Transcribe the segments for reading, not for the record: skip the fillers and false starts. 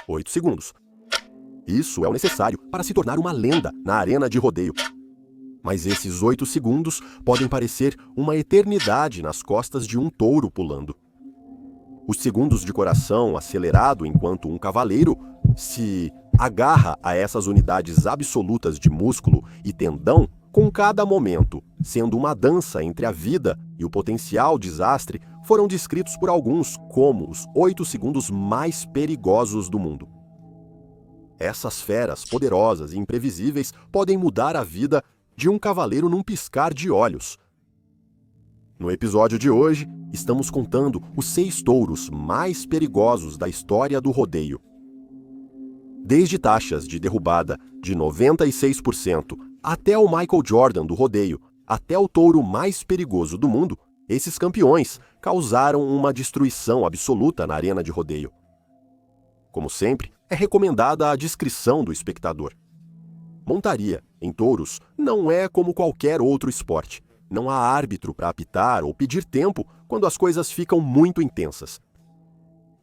8 segundos. Isso é o necessário para se tornar uma lenda na arena de rodeio. Mas esses 8 segundos podem parecer uma eternidade nas costas de um touro pulando. Os segundos de coração acelerado enquanto um cavaleiro se agarra a essas unidades absolutas de músculo e tendão, com cada momento sendo uma dança entre a vida e o potencial desastre, foram descritos por alguns como os 8 segundos mais perigosos do mundo. Essas feras poderosas e imprevisíveis podem mudar a vida de um cavaleiro num piscar de olhos. No episódio de hoje, estamos contando os 6 touros mais perigosos da história do rodeio. Desde taxas de derrubada de 96% até o Michael Jordan do rodeio, até o touro mais perigoso do mundo, esses campeões causaram uma destruição absoluta na arena de rodeio. Como sempre, é recomendada a discrição do espectador. Montaria em touros não é como qualquer outro esporte. Não há árbitro para apitar ou pedir tempo quando as coisas ficam muito intensas.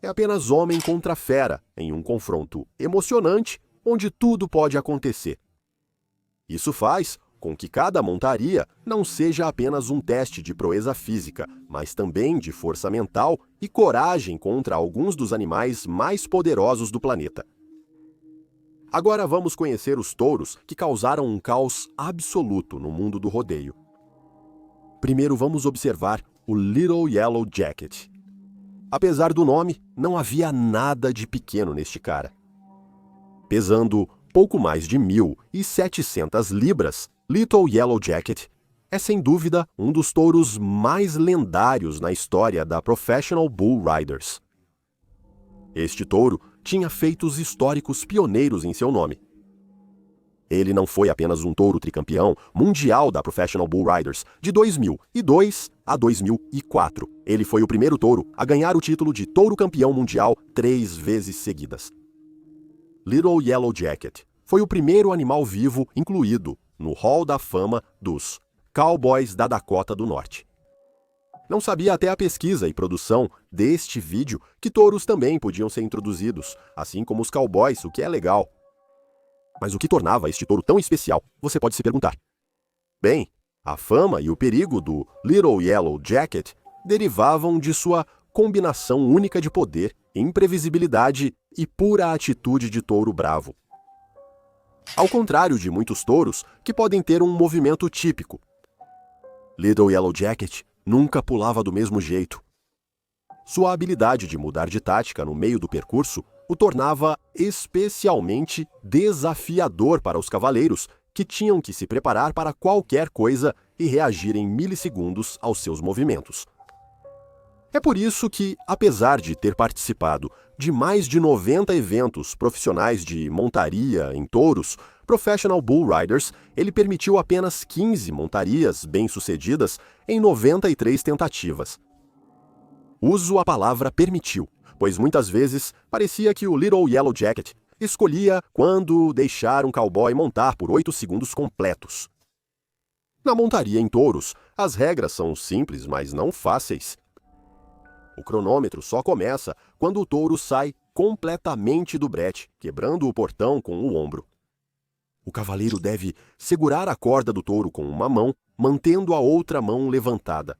É apenas homem contra fera em um confronto emocionante onde tudo pode acontecer. Isso faz com que cada montaria não seja apenas um teste de proeza física, mas também de força mental e coragem contra alguns dos animais mais poderosos do planeta. Agora vamos conhecer os touros que causaram um caos absoluto no mundo do rodeio. Primeiro vamos observar o Little Yellow Jacket. Apesar do nome, não havia nada de pequeno neste cara. Pesando pouco mais de 1.700 libras, Little Yellow Jacket é sem dúvida um dos touros mais lendários na história da Professional Bull Riders. Este touro tinha feitos históricos pioneiros em seu nome. Ele não foi apenas um touro tricampeão mundial da Professional Bull Riders de 2002 a 2004. Ele foi o primeiro touro a ganhar o título de touro campeão mundial 3 vezes seguidas. Little Yellow Jacket foi o primeiro animal vivo incluído no Hall da Fama dos Cowboys da Dakota do Norte. Não sabia até a pesquisa e produção deste vídeo que touros também podiam ser introduzidos, assim como os cowboys, o que é legal. Mas o que tornava este touro tão especial, você pode se perguntar. Bem, a fama e o perigo do Little Yellow Jacket derivavam de sua combinação única de poder, imprevisibilidade e pura atitude de touro bravo. Ao contrário de muitos touros que podem ter um movimento típico, Little Yellow Jacket nunca pulava do mesmo jeito. Sua habilidade de mudar de tática no meio do percurso o tornava especialmente desafiador para os cavaleiros, que tinham que se preparar para qualquer coisa e reagir em milissegundos aos seus movimentos. É por isso que, apesar de ter participado de mais de 90 eventos profissionais de montaria em touros, Professional Bull Riders, ele permitiu apenas 15 montarias bem-sucedidas em 93 tentativas. Uso a palavra permitiu, pois muitas vezes parecia que o Little Yellow Jacket escolhia quando deixar um cowboy montar por 8 segundos completos. Na montaria em touros, as regras são simples, mas não fáceis. O cronômetro só começa quando o touro sai completamente do brete, quebrando o portão com o ombro. O cavaleiro deve segurar a corda do touro com uma mão, mantendo a outra mão levantada.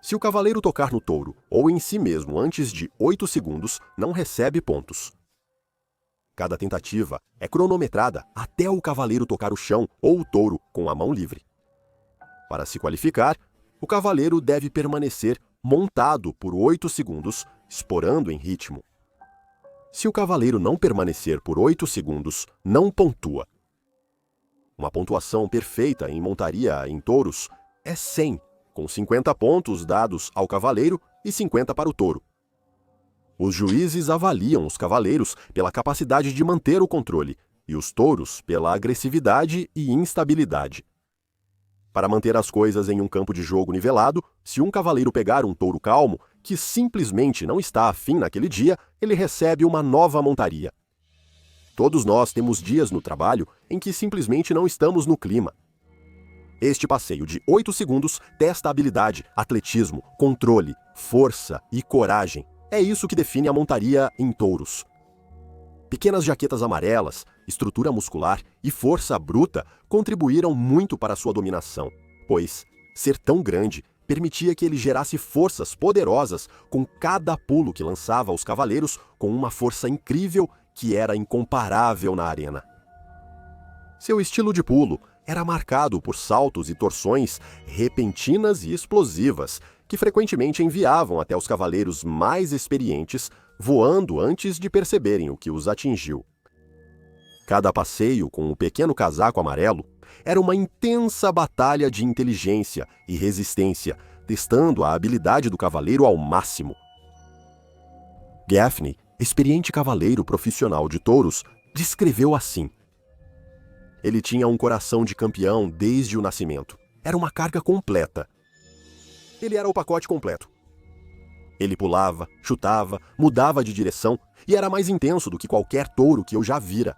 Se o cavaleiro tocar no touro ou em si mesmo antes de 8 segundos, não recebe pontos. Cada tentativa é cronometrada até o cavaleiro tocar o chão ou o touro com a mão livre. Para se qualificar, o cavaleiro deve permanecer montado por 8 segundos, esporando em ritmo. Se o cavaleiro não permanecer por 8 segundos, não pontua. Uma pontuação perfeita em montaria em touros é 100, com 50 pontos dados ao cavaleiro e 50 para o touro. Os juízes avaliam os cavaleiros pela capacidade de manter o controle e os touros pela agressividade e instabilidade. Para manter as coisas em um campo de jogo nivelado, se um cavaleiro pegar um touro calmo, que simplesmente não está afim naquele dia, ele recebe uma nova montaria. Todos nós temos dias no trabalho em que simplesmente não estamos no clima. Este passeio de 8 segundos testa habilidade, atletismo, controle, força e coragem. É isso que define a montaria em touros. Pequenas jaquetas amarelas, estrutura muscular e força bruta contribuíram muito para sua dominação, pois ser tão grande permitia que ele gerasse forças poderosas com cada pulo que lançava aos cavaleiros com uma força incrível que era incomparável na arena. Seu estilo de pulo era marcado por saltos e torções repentinas e explosivas, que frequentemente enviavam até os cavaleiros mais experientes, voando antes de perceberem o que os atingiu. Cada passeio com o pequeno casaco amarelo era uma intensa batalha de inteligência e resistência, testando a habilidade do cavaleiro ao máximo. Gaffney, experiente cavaleiro profissional de touros, descreveu assim: ele tinha um coração de campeão desde o nascimento. Era uma carga completa. Ele era o pacote completo. Ele pulava, chutava, mudava de direção e era mais intenso do que qualquer touro que eu já vira.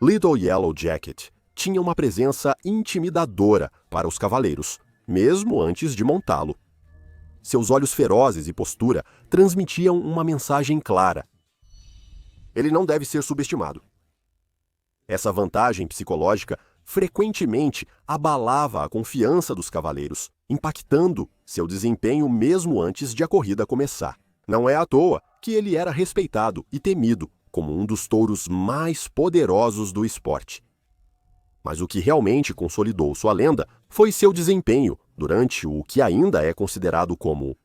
Little Yellow Jacket tinha uma presença intimidadora para os cavaleiros, mesmo antes de montá-lo. Seus olhos ferozes e postura transmitiam uma mensagem clara: ele não deve ser subestimado. Essa vantagem psicológica frequentemente abalava a confiança dos cavaleiros, impactando seu desempenho mesmo antes de a corrida começar. Não é à toa que ele era respeitado e temido como um dos touros mais poderosos do esporte. Mas o que realmente consolidou sua lenda foi seu desempenho durante o que ainda é considerado como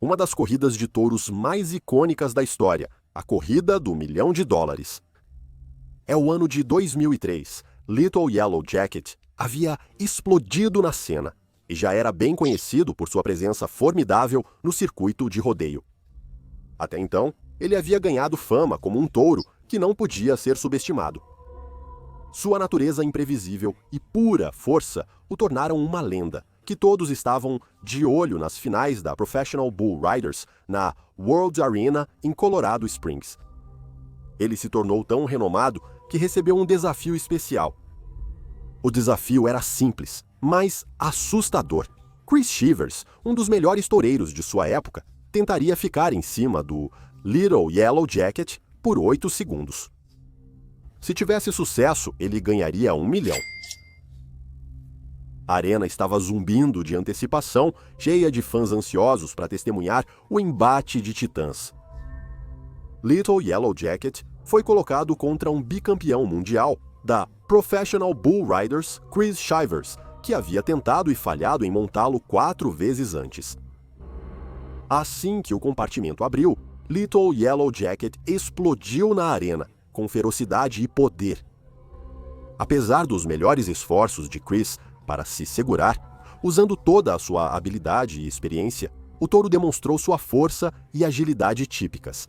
uma das corridas de touros mais icônicas da história, a Corrida do $1 Milhão. É o ano de 2003. Little Yellow Jacket havia explodido na cena e já era bem conhecido por sua presença formidável no circuito de rodeio. Até então, ele havia ganhado fama como um touro que não podia ser subestimado. Sua natureza imprevisível e pura força o tornaram uma lenda, que todos estavam de olho nas finais da Professional Bull Riders na World's Arena em Colorado Springs. Ele se tornou tão renomado que recebeu um desafio especial. O desafio era simples, mas assustador. Chris Shivers, um dos melhores toureiros de sua época, tentaria ficar em cima do Little Yellow Jacket por 8 segundos. Se tivesse sucesso, ele ganharia $1 milhão. A arena estava zumbindo de antecipação, cheia de fãs ansiosos para testemunhar o embate de titãs. Little Yellow Jacket foi colocado contra um bicampeão mundial da Professional Bull Riders, Chris Shivers, que havia tentado e falhado em montá-lo 4 vezes antes. Assim que o compartimento abriu, Little Yellow Jacket explodiu na arena, com ferocidade e poder. Apesar dos melhores esforços de Chris para se segurar, usando toda a sua habilidade e experiência, o touro demonstrou sua força e agilidade típicas.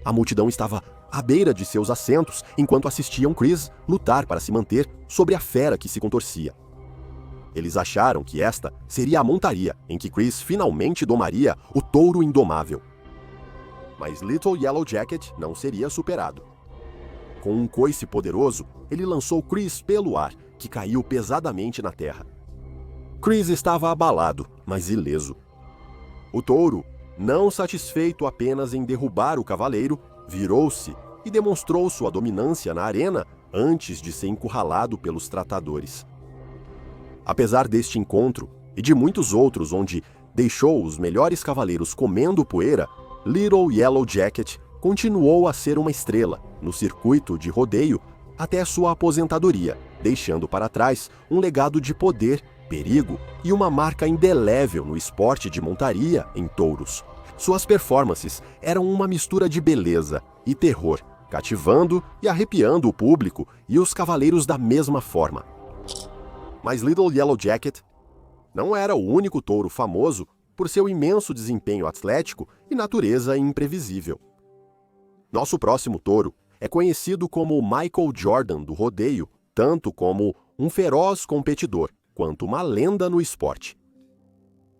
A multidão estava à beira de seus assentos enquanto assistiam Chris lutar para se manter sobre a fera que se contorcia. Eles acharam que esta seria a montaria em que Chris finalmente domaria o touro indomável. Mas Little Yellow Jacket não seria superado. Com um coice poderoso, ele lançou Chris pelo ar, que caiu pesadamente na terra. Chris estava abalado, mas ileso. O touro, não satisfeito apenas em derrubar o cavaleiro, virou-se e demonstrou sua dominância na arena antes de ser encurralado pelos tratadores. Apesar deste encontro e de muitos outros onde deixou os melhores cavaleiros comendo poeira, Little Yellow Jacket continuou a ser uma estrela no circuito de rodeio até sua aposentadoria, deixando para trás um legado de poder, perigo e uma marca indelével no esporte de montaria em touros. Suas performances eram uma mistura de beleza e terror, cativando e arrepiando o público e os cavaleiros da mesma forma. Mas Little Yellow Jacket não era o único touro famoso por seu imenso desempenho atlético e natureza imprevisível. Nosso próximo touro é conhecido como Michael Jordan do rodeio, tanto como um feroz competidor, quanto uma lenda no esporte.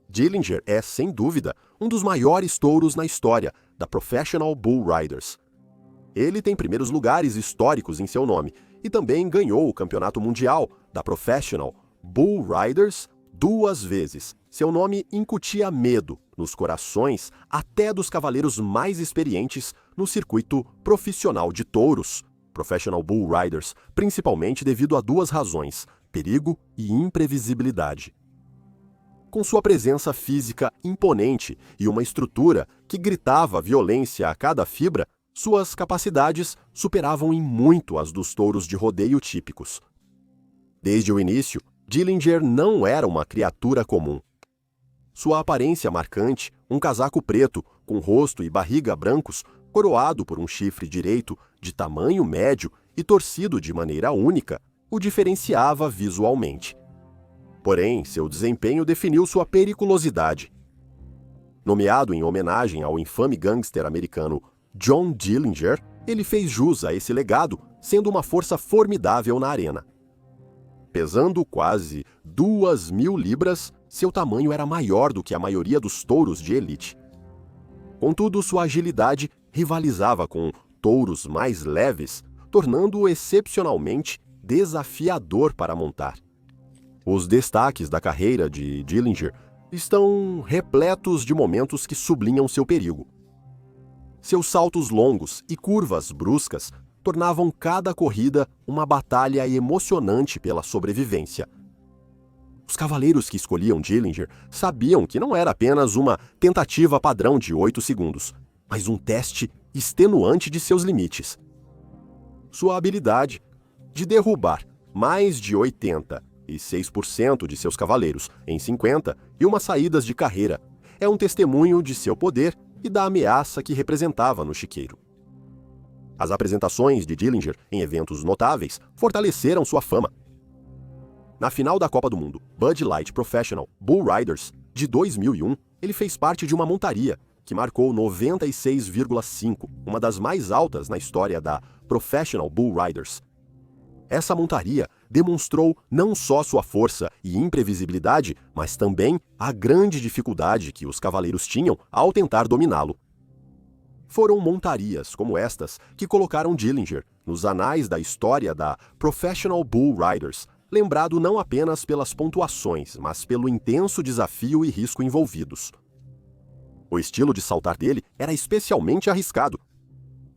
Dillinger é, sem dúvida, um dos maiores touros na história da Professional Bull Riders. Ele tem primeiros lugares históricos em seu nome e também ganhou o campeonato mundial da Professional Bull Riders 2 vezes. Seu nome incutia medo nos corações até dos cavaleiros mais experientes no circuito profissional de touros, Professional Bull Riders, principalmente devido a duas razões: perigo e imprevisibilidade. Com sua presença física imponente e uma estrutura que gritava violência a cada fibra, suas capacidades superavam em muito as dos touros de rodeio típicos. Desde o início, Dillinger não era uma criatura comum. Sua aparência marcante, um casaco preto com rosto e barriga brancos, coroado por um chifre direito de tamanho médio e torcido de maneira única, o diferenciava visualmente. Porém, seu desempenho definiu sua periculosidade. Nomeado em homenagem ao infame gangster americano John Dillinger, ele fez jus a esse legado, sendo uma força formidável na arena. Pesando quase 2.000 libras, seu tamanho era maior do que a maioria dos touros de elite. Contudo, sua agilidade rivalizava com touros mais leves, tornando-o excepcionalmente desafiador para montar. Os destaques da carreira de Dillinger estão repletos de momentos que sublinham seu perigo. Seus saltos longos e curvas bruscas tornavam cada corrida uma batalha emocionante pela sobrevivência. Os cavaleiros que escolhiam Dillinger sabiam que não era apenas uma tentativa padrão de 8 segundos, mas um teste extenuante de seus limites. Sua habilidade de derrubar mais de 86% de seus cavaleiros em 51 saídas de carreira é um testemunho de seu poder e da ameaça que representava no chiqueiro. As apresentações de Dillinger em eventos notáveis fortaleceram sua fama. Na final da Copa do Mundo Bud Light Professional Bull Riders de 2001, ele fez parte de uma montaria que marcou 96,5, uma das mais altas na história da Professional Bull Riders. Essa montaria demonstrou não só sua força e imprevisibilidade, mas também a grande dificuldade que os cavaleiros tinham ao tentar dominá-lo. Foram montarias como estas que colocaram Dillinger nos anais da história da Professional Bull Riders, lembrado não apenas pelas pontuações, mas pelo intenso desafio e risco envolvidos. O estilo de saltar dele era especialmente arriscado.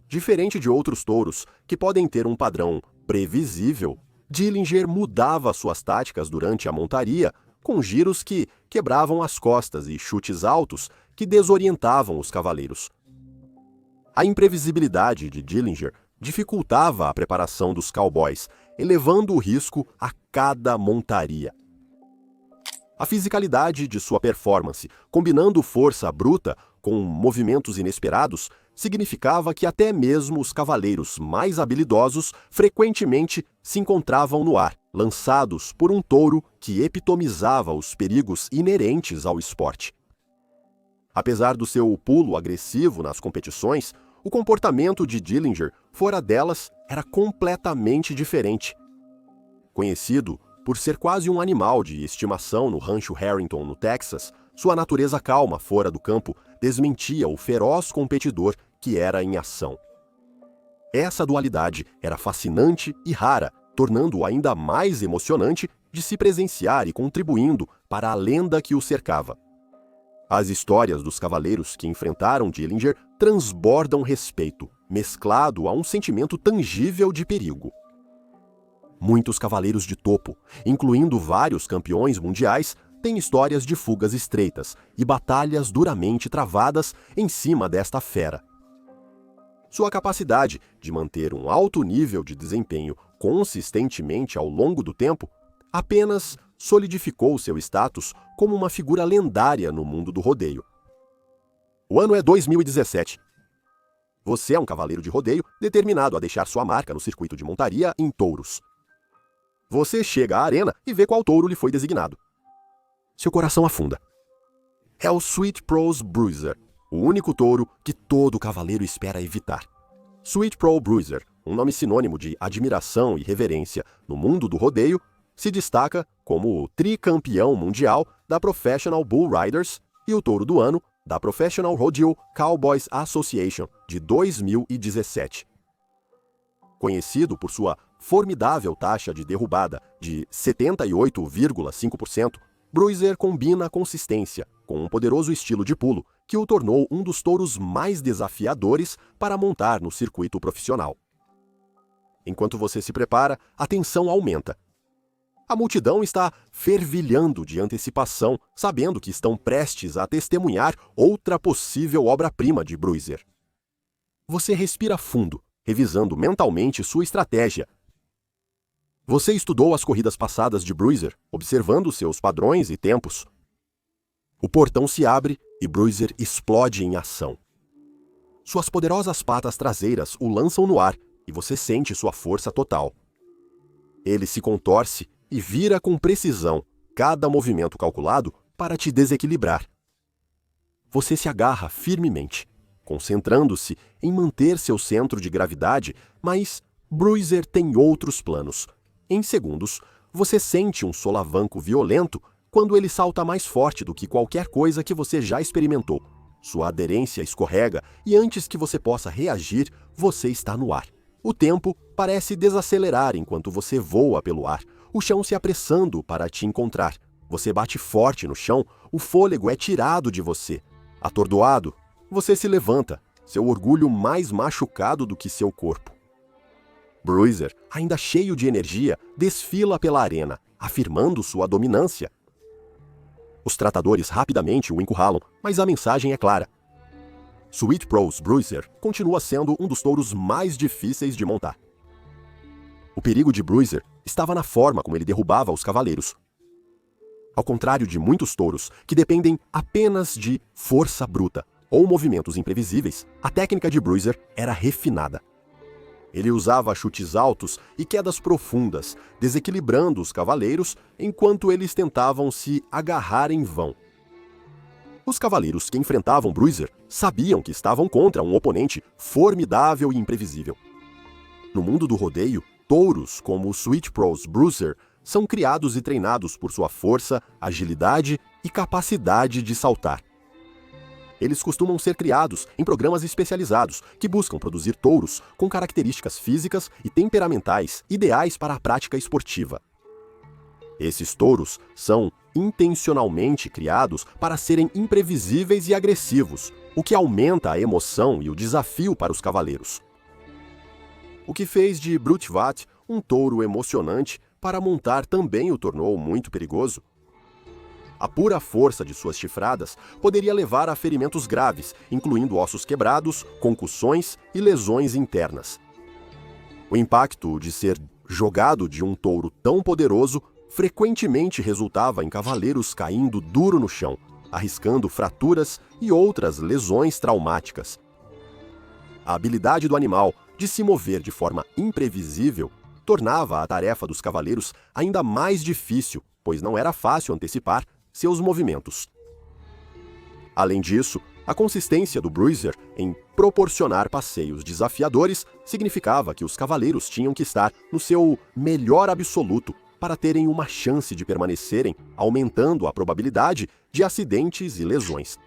Diferente de outros touros, que podem ter um padrão previsível, Dillinger mudava suas táticas durante a montaria, com giros que quebravam as costas e chutes altos que desorientavam os cavaleiros. A imprevisibilidade de Dillinger dificultava a preparação dos cowboys, elevando o risco a cada montaria. A fisicalidade de sua performance, combinando força bruta com movimentos inesperados, significava que até mesmo os cavaleiros mais habilidosos frequentemente se encontravam no ar, lançados por um touro que epitomizava os perigos inerentes ao esporte. Apesar do seu pulo agressivo nas competições, o comportamento de Dillinger fora delas era completamente diferente. Conhecido por ser quase um animal de estimação no rancho Harrington, no Texas, sua natureza calma fora do campo desmentia o feroz competidor que era em ação. Essa dualidade era fascinante e rara, tornando-o ainda mais emocionante de se presenciar e contribuindo para a lenda que o cercava. As histórias dos cavaleiros que enfrentaram Dillinger transbordam respeito, mesclado a um sentimento tangível de perigo. Muitos cavaleiros de topo, incluindo vários campeões mundiais, têm histórias de fugas estreitas e batalhas duramente travadas em cima desta fera. Sua capacidade de manter um alto nível de desempenho consistentemente ao longo do tempo apenas solidificou seu status como uma figura lendária no mundo do rodeio. O ano é 2017. Você é um cavaleiro de rodeio determinado a deixar sua marca no circuito de montaria em touros. Você chega à arena e vê qual touro lhe foi designado. Seu coração afunda. É o Sweet Pros Bruiser, o único touro que todo cavaleiro espera evitar. Sweet Pro Bruiser, um nome sinônimo de admiração e reverência no mundo do rodeio, se destaca como o tricampeão mundial da Professional Bull Riders e o touro do ano da Professional Rodeo Cowboys Association de 2017. Conhecido por sua formidável taxa de derrubada de 78,5%, Bruiser combina consistência com um poderoso estilo de pulo que o tornou um dos touros mais desafiadores para montar no circuito profissional. Enquanto você se prepara, a tensão aumenta. A multidão está fervilhando de antecipação, sabendo que estão prestes a testemunhar outra possível obra-prima de Bruiser. Você respira fundo, revisando mentalmente sua estratégia. Você estudou as corridas passadas de Bruiser, observando seus padrões e tempos. O portão se abre e Bruiser explode em ação. Suas poderosas patas traseiras o lançam no ar e você sente sua força total. Ele se contorce e vira com precisão, cada movimento calculado para te desequilibrar. Você se agarra firmemente, concentrando-se em manter seu centro de gravidade, mas Bruiser tem outros planos. Em segundos, você sente um solavanco violento quando ele salta mais forte do que qualquer coisa que você já experimentou. Sua aderência escorrega e antes que você possa reagir, você está no ar. O tempo parece desacelerar enquanto você voa pelo ar, o chão se apressando para te encontrar. Você bate forte no chão, o fôlego é tirado de você. Atordoado, você se levanta, seu orgulho mais machucado do que seu corpo. Bruiser, ainda cheio de energia, desfila pela arena, afirmando sua dominância. Os tratadores rapidamente o encurralam, mas a mensagem é clara. Sweet Pros Bruiser continua sendo um dos touros mais difíceis de montar. O perigo de Bruiser estava na forma como ele derrubava os cavaleiros. Ao contrário de muitos touros, que dependem apenas de força bruta ou movimentos imprevisíveis, a técnica de Bruiser era refinada. Ele usava chutes altos e quedas profundas, desequilibrando os cavaleiros enquanto eles tentavam se agarrar em vão. Os cavaleiros que enfrentavam Bruiser sabiam que estavam contra um oponente formidável e imprevisível. No mundo do rodeio, touros como o Sweet Pros Bruiser são criados e treinados por sua força, agilidade e capacidade de saltar. Eles costumam ser criados em programas especializados que buscam produzir touros com características físicas e temperamentais ideais para a prática esportiva. Esses touros são intencionalmente criados para serem imprevisíveis e agressivos, o que aumenta a emoção e o desafio para os cavaleiros. O que fez de Brutvat um touro emocionante para montar também o tornou muito perigoso. A pura força de suas chifradas poderia levar a ferimentos graves, incluindo ossos quebrados, concussões e lesões internas. O impacto de ser jogado de um touro tão poderoso frequentemente resultava em cavaleiros caindo duro no chão, arriscando fraturas e outras lesões traumáticas. A habilidade do animal de se mover de forma imprevisível tornava a tarefa dos cavaleiros ainda mais difícil, pois não era fácil antecipar seus movimentos. Além disso, a consistência do Bruiser em proporcionar passeios desafiadores significava que os cavaleiros tinham que estar no seu melhor absoluto para terem uma chance de permanecerem, aumentando a probabilidade de acidentes e lesões.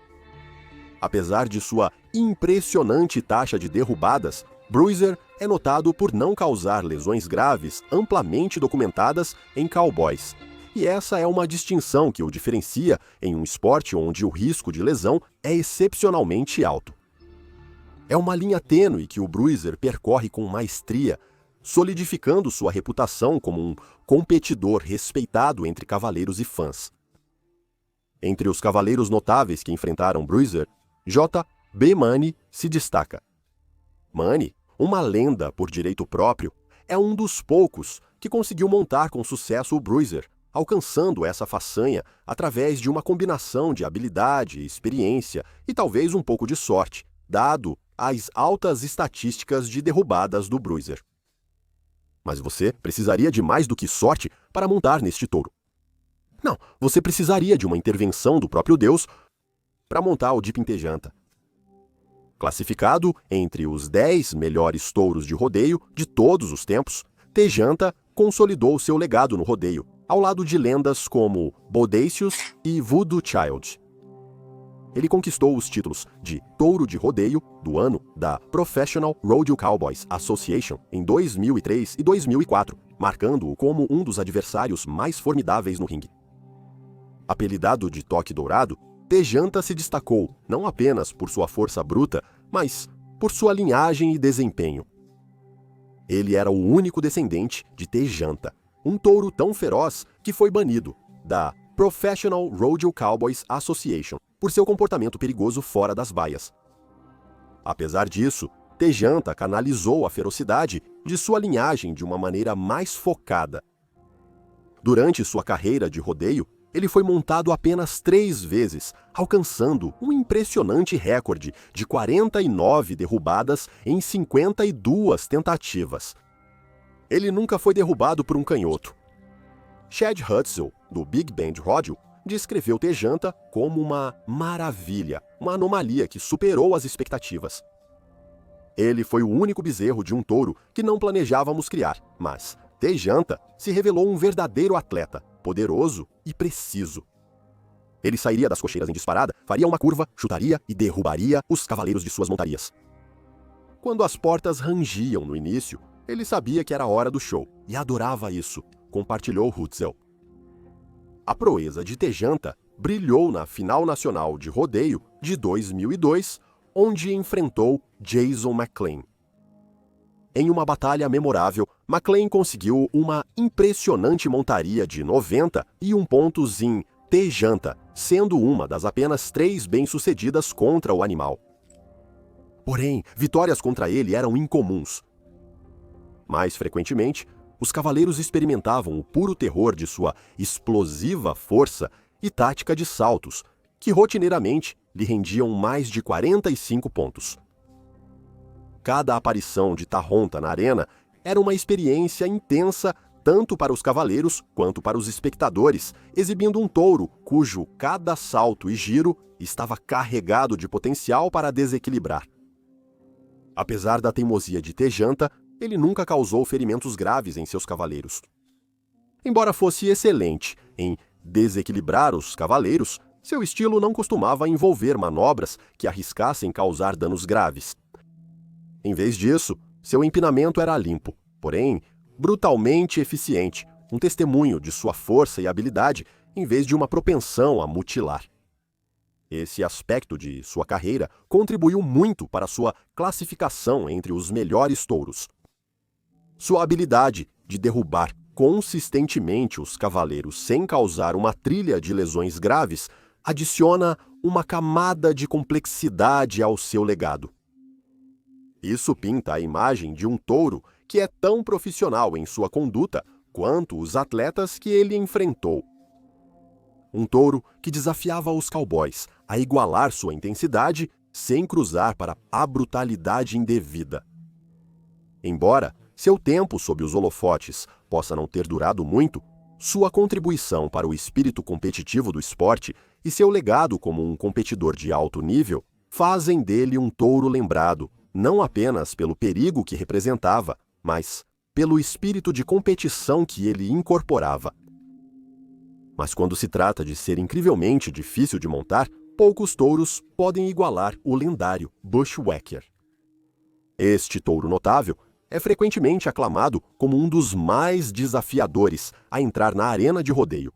Apesar de sua impressionante taxa de derrubadas, Bruiser é notado por não causar lesões graves amplamente documentadas em cowboys. E essa é uma distinção que o diferencia em um esporte onde o risco de lesão é excepcionalmente alto. É uma linha tênue que o Bruiser percorre com maestria, solidificando sua reputação como um competidor respeitado entre cavaleiros e fãs. Entre os cavaleiros notáveis que enfrentaram Bruiser, J. B. Money se destaca. Money, uma lenda por direito próprio, é um dos poucos que conseguiu montar com sucesso o Bruiser, alcançando essa façanha através de uma combinação de habilidade, experiência e talvez um pouco de sorte, dado as altas estatísticas de derrubadas do Bruiser. Mas você precisaria de mais do que sorte para montar neste touro. Não, você precisaria de uma intervenção do próprio Deus para montar o Deep Intejanta. Classificado entre os 10 melhores touros de rodeio de todos os tempos, Tejanta consolidou seu legado no rodeio, ao lado de lendas como Bodacious e Voodoo Child. Ele conquistou os títulos de Touro de Rodeio do Ano da Professional Rodeo Cowboys Association em 2003 e 2004, marcando-o como um dos adversários mais formidáveis no ringue. Apelidado de Toque Dourado, Tejanta se destacou não apenas por sua força bruta, mas por sua linhagem e desempenho. Ele era o único descendente de Tejanta, um touro tão feroz que foi banido da Professional Rodeo Cowboys Association por seu comportamento perigoso fora das baias. Apesar disso, Tejanta canalizou a ferocidade de sua linhagem de uma maneira mais focada. Durante sua carreira de rodeio, ele foi montado apenas 3 vezes, alcançando um impressionante recorde de 49 derrubadas em 52 tentativas. Ele nunca foi derrubado por um canhoto. Chad Hutzel, do Big Bend Rodeo, descreveu Tejanta como uma maravilha, uma anomalia que superou as expectativas. Ele foi o único bezerro de um touro que não planejávamos criar, mas Tejanta se revelou um verdadeiro atleta, poderoso e preciso. Ele sairia das cocheiras em disparada, faria uma curva, chutaria e derrubaria os cavaleiros de suas montarias. Quando as portas rangiam no início, ele sabia que era a hora do show e adorava isso, compartilhou Hutzel. A proeza de Tejanta brilhou na final nacional de rodeio de 2002, onde enfrentou Jason McLean. Em uma batalha memorável, McLean conseguiu uma impressionante montaria de 91 pontos em Tejanta, sendo uma das apenas 3 bem-sucedidas contra o animal. Porém, vitórias contra ele eram incomuns. Mais frequentemente, os cavaleiros experimentavam o puro terror de sua explosiva força e tática de saltos, que rotineiramente lhe rendiam mais de 45 pontos. Cada aparição de Tarronta na arena era uma experiência intensa tanto para os cavaleiros quanto para os espectadores, exibindo um touro cujo cada salto e giro estava carregado de potencial para desequilibrar. Apesar da teimosia de Tejanta, ele nunca causou ferimentos graves em seus cavaleiros. Embora fosse excelente em desequilibrar os cavaleiros, seu estilo não costumava envolver manobras que arriscassem causar danos graves. Em vez disso, seu empinamento era limpo, porém brutalmente eficiente, um testemunho de sua força e habilidade em vez de uma propensão a mutilar. Esse aspecto de sua carreira contribuiu muito para sua classificação entre os melhores touros. Sua habilidade de derrubar consistentemente os cavaleiros sem causar uma trilha de lesões graves adiciona uma camada de complexidade ao seu legado. Isso pinta a imagem de um touro que é tão profissional em sua conduta quanto os atletas que ele enfrentou. Um touro que desafiava os cowboys a igualar sua intensidade sem cruzar para a brutalidade indevida. Embora seu tempo sob os holofotes possa não ter durado muito, sua contribuição para o espírito competitivo do esporte e seu legado como um competidor de alto nível fazem dele um touro lembrado, não apenas pelo perigo que representava, mas pelo espírito de competição que ele incorporava. Mas quando se trata de ser incrivelmente difícil de montar, poucos touros podem igualar o lendário Bushwhacker. Este touro notável é frequentemente aclamado como um dos mais desafiadores a entrar na arena de rodeio.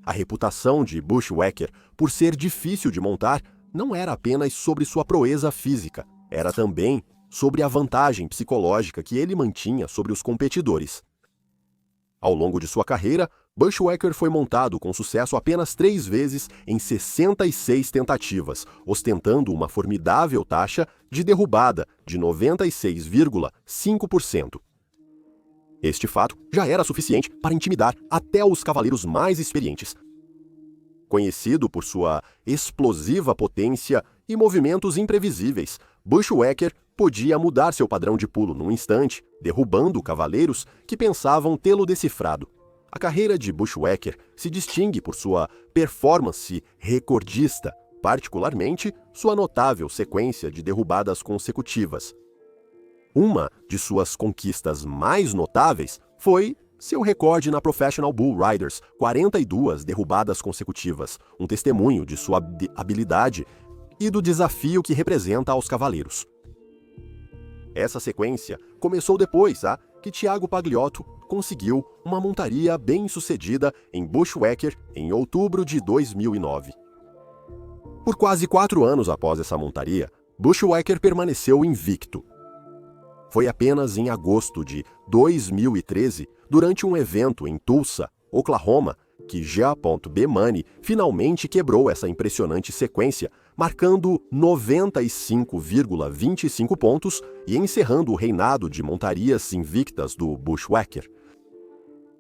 A reputação de Bushwhacker por ser difícil de montar não era apenas sobre sua proeza física, era também sobre a vantagem psicológica que ele mantinha sobre os competidores. Ao longo de sua carreira, Bushwhacker foi montado com sucesso apenas 3 vezes em 66 tentativas, ostentando uma formidável taxa de derrubada de 96,5%. Este fato já era suficiente para intimidar até os cavaleiros mais experientes. Conhecido por sua explosiva potência e movimentos imprevisíveis, Bushwhacker podia mudar seu padrão de pulo num instante, derrubando cavaleiros que pensavam tê-lo decifrado. A carreira de Bushwhacker se distingue por sua performance recordista, particularmente sua notável sequência de derrubadas consecutivas. Uma de suas conquistas mais notáveis foi seu recorde na Professional Bull Riders, 42 derrubadas consecutivas, um testemunho de sua habilidade e do desafio que representa aos cavaleiros. Essa sequência começou depois que Thiago Pagliotto conseguiu uma montaria bem-sucedida em Bushwhacker em outubro de 2009. Por quase 4 anos após essa montaria, Bushwhacker permaneceu invicto. Foi apenas em agosto de 2013, durante um evento em Tulsa, Oklahoma, que G.B. Money finalmente quebrou essa impressionante sequência, marcando 95,25 pontos e encerrando o reinado de montarias invictas do Bushwhacker.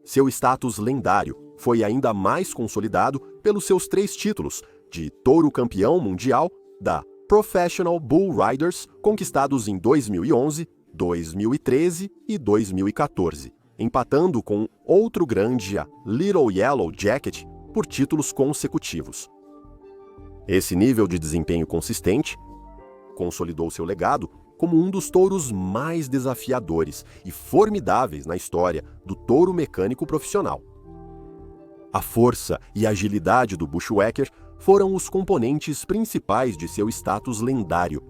Seu status lendário foi ainda mais consolidado pelos seus 3 títulos de touro campeão mundial da Professional Bull Riders, conquistados em 2011, 2013 e 2014, empatando com outro grande, a Little Yellow Jacket, por títulos consecutivos. Esse nível de desempenho consistente consolidou seu legado como um dos touros mais desafiadores e formidáveis na história do touro mecânico profissional. A força e agilidade do Bushwhacker foram os componentes principais de seu status lendário.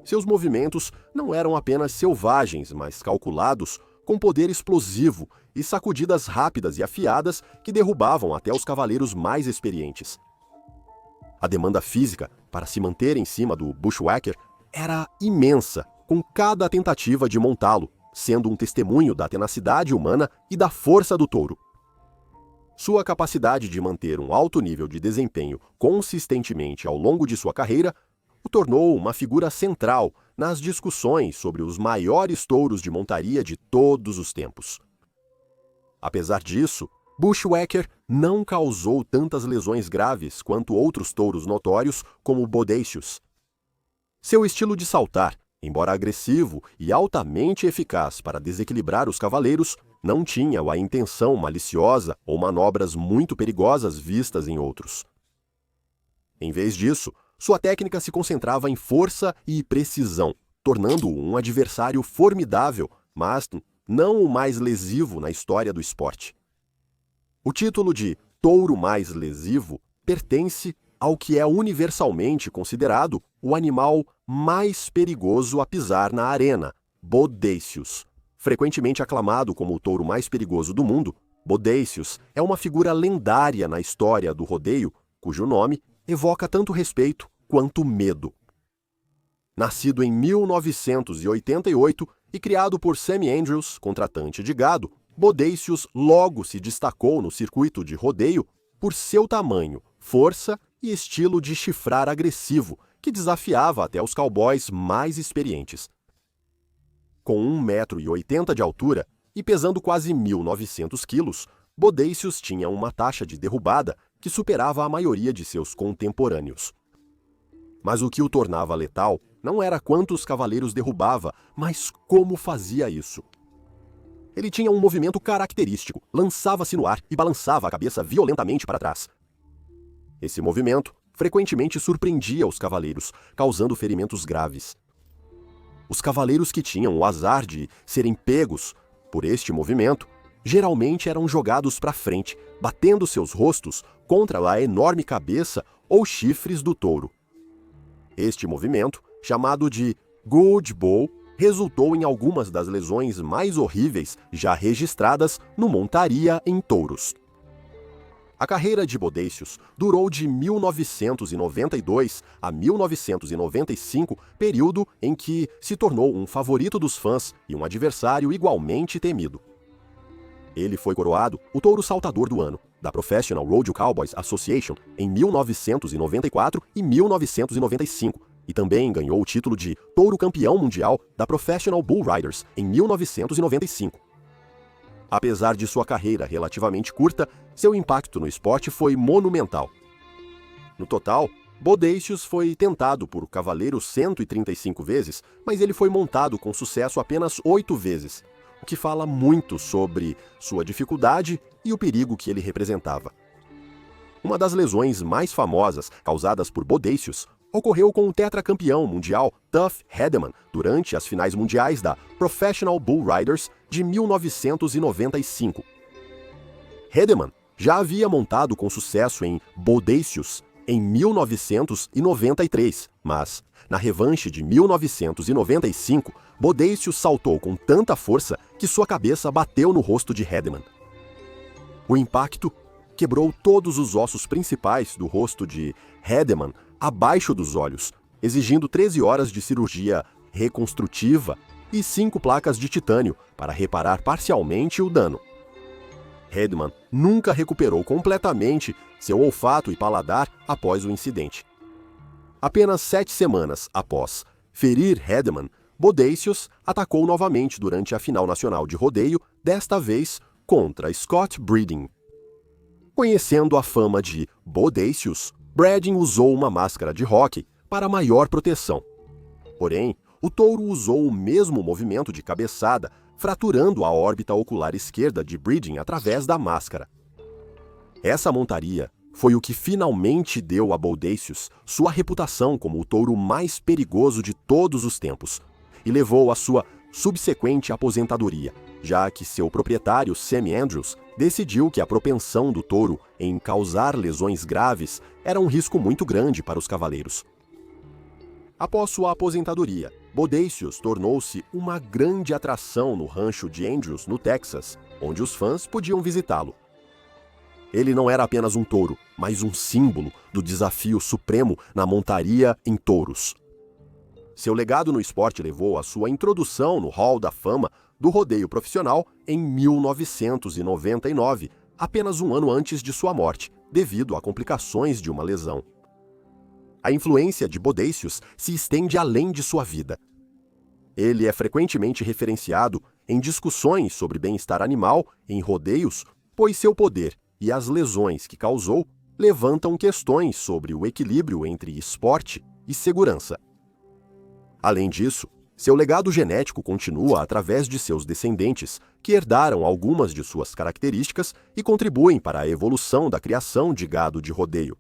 Seus movimentos não eram apenas selvagens, mas calculados, com poder explosivo e sacudidas rápidas e afiadas que derrubavam até os cavaleiros mais experientes. A demanda física para se manter em cima do Bushwhacker era imensa, com cada tentativa de montá-lo, sendo um testemunho da tenacidade humana e da força do touro. Sua capacidade de manter um alto nível de desempenho consistentemente ao longo de sua carreira o tornou uma figura central nas discussões sobre os maiores touros de montaria de todos os tempos. Apesar disso, Bushwhacker não causou tantas lesões graves quanto outros touros notórios como o Bodacious. Seu estilo de saltar, embora agressivo e altamente eficaz para desequilibrar os cavaleiros, não tinha a intenção maliciosa ou manobras muito perigosas vistas em outros. Em vez disso, sua técnica se concentrava em força e precisão, tornando-o um adversário formidável, mas não o mais lesivo na história do esporte. O título de touro mais lesivo pertence ao que é universalmente considerado o animal mais perigoso a pisar na arena, Bodacious. Frequentemente aclamado como o touro mais perigoso do mundo, Bodacious é uma figura lendária na história do rodeio, cujo nome evoca tanto respeito quanto medo. Nascido em 1988 e criado por Sammy Andrews, contratante de gado, Bodacious logo se destacou no circuito de rodeio por seu tamanho, força e estilo de chifrar agressivo, que desafiava até os cowboys mais experientes. Com 1,80 m de altura e pesando quase 1.900 quilos, Bodacious tinha uma taxa de derrubada que superava a maioria de seus contemporâneos. Mas o que o tornava letal não era quantos cavaleiros derrubava, mas como fazia isso. Ele tinha um movimento característico, lançava-se no ar e balançava a cabeça violentamente para trás. Esse movimento frequentemente surpreendia os cavaleiros, causando ferimentos graves. Os cavaleiros que tinham o azar de serem pegos por este movimento geralmente eram jogados para frente, batendo seus rostos contra a enorme cabeça ou chifres do touro. Este movimento, chamado de Good Bull, resultou em algumas das lesões mais horríveis já registradas no montaria em touros. A carreira de Bodacious durou de 1992 a 1995, período em que se tornou um favorito dos fãs e um adversário igualmente temido. Ele foi coroado o touro saltador do ano, da Professional Rodeo Cowboys Association, em 1994 e 1995, e também ganhou o título de touro campeão mundial da Professional Bull Riders, em 1995. Apesar de sua carreira relativamente curta, seu impacto no esporte foi monumental. No total, Bodacious foi tentado por cavaleiro 135 vezes, mas ele foi montado com sucesso apenas 8 vezes, o que fala muito sobre sua dificuldade e o perigo que ele representava. Uma das lesões mais famosas causadas por Bodacious ocorreu com o tetracampeão mundial Tuff Hedeman durante as finais mundiais da Professional Bull Riders de 1995. Hedeman já havia montado com sucesso em Bodacious em 1993, mas, na revanche de 1995, Bodacious saltou com tanta força que sua cabeça bateu no rosto de Hedeman. O impacto quebrou todos os ossos principais do rosto de Hedeman, abaixo dos olhos, exigindo 13 horas de cirurgia reconstrutiva e 5 placas de titânio para reparar parcialmente o dano. Redman nunca recuperou completamente seu olfato e paladar após o incidente. Apenas 7 semanas após ferir Redman, Bodacious atacou novamente durante a final nacional de rodeio, desta vez contra Scott Breeding. Conhecendo a fama de Bodacious, Breeding usou uma máscara de hóquei para maior proteção. Porém, o touro usou o mesmo movimento de cabeçada, fraturando a órbita ocular esquerda de Breeding através da máscara. Essa montaria foi o que finalmente deu a Bodacious sua reputação como o touro mais perigoso de todos os tempos e levou à sua subsequente aposentadoria, já que seu proprietário Sam Andrews decidiu que a propensão do touro em causar lesões graves era um risco muito grande para os cavaleiros. Após sua aposentadoria, Bodacious tornou-se uma grande atração no rancho de Andrews, no Texas, onde os fãs podiam visitá-lo. Ele não era apenas um touro, mas um símbolo do desafio supremo na montaria em touros. Seu legado no esporte levou à sua introdução no Hall da Fama do rodeio profissional em 1999, apenas um ano antes de sua morte, devido a complicações de uma lesão. A influência de Bodacious se estende além de sua vida. Ele é frequentemente referenciado em discussões sobre bem-estar animal em rodeios, pois seu poder e as lesões que causou levantam questões sobre o equilíbrio entre esporte e segurança. Além disso, seu legado genético continua através de seus descendentes, que herdaram algumas de suas características e contribuem para a evolução da criação de gado de rodeio.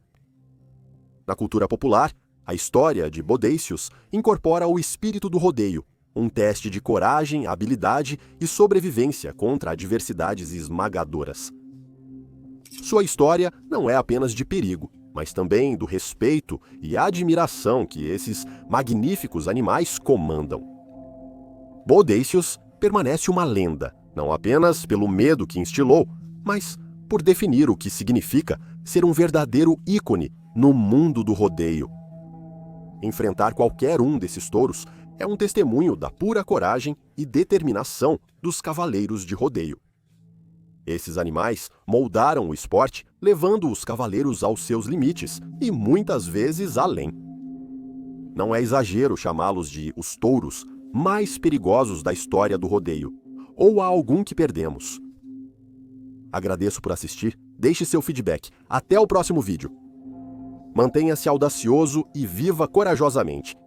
Na cultura popular, a história de Bodacious incorpora o espírito do rodeio, um teste de coragem, habilidade e sobrevivência contra adversidades esmagadoras. Sua história não é apenas de perigo, mas também do respeito e admiração que esses magníficos animais comandam. Bodacious permanece uma lenda, não apenas pelo medo que instilou, mas por definir o que significa ser um verdadeiro ícone no mundo do rodeio. Enfrentar qualquer um desses touros é um testemunho da pura coragem e determinação dos cavaleiros de rodeio. Esses animais moldaram o esporte, levando os cavaleiros aos seus limites e muitas vezes além. Não é exagero chamá-los de os touros mais perigosos da história do rodeio, ou há algum que perdemos. Agradeço por assistir, deixe seu feedback. Até o próximo vídeo. Mantenha-se audacioso e viva corajosamente.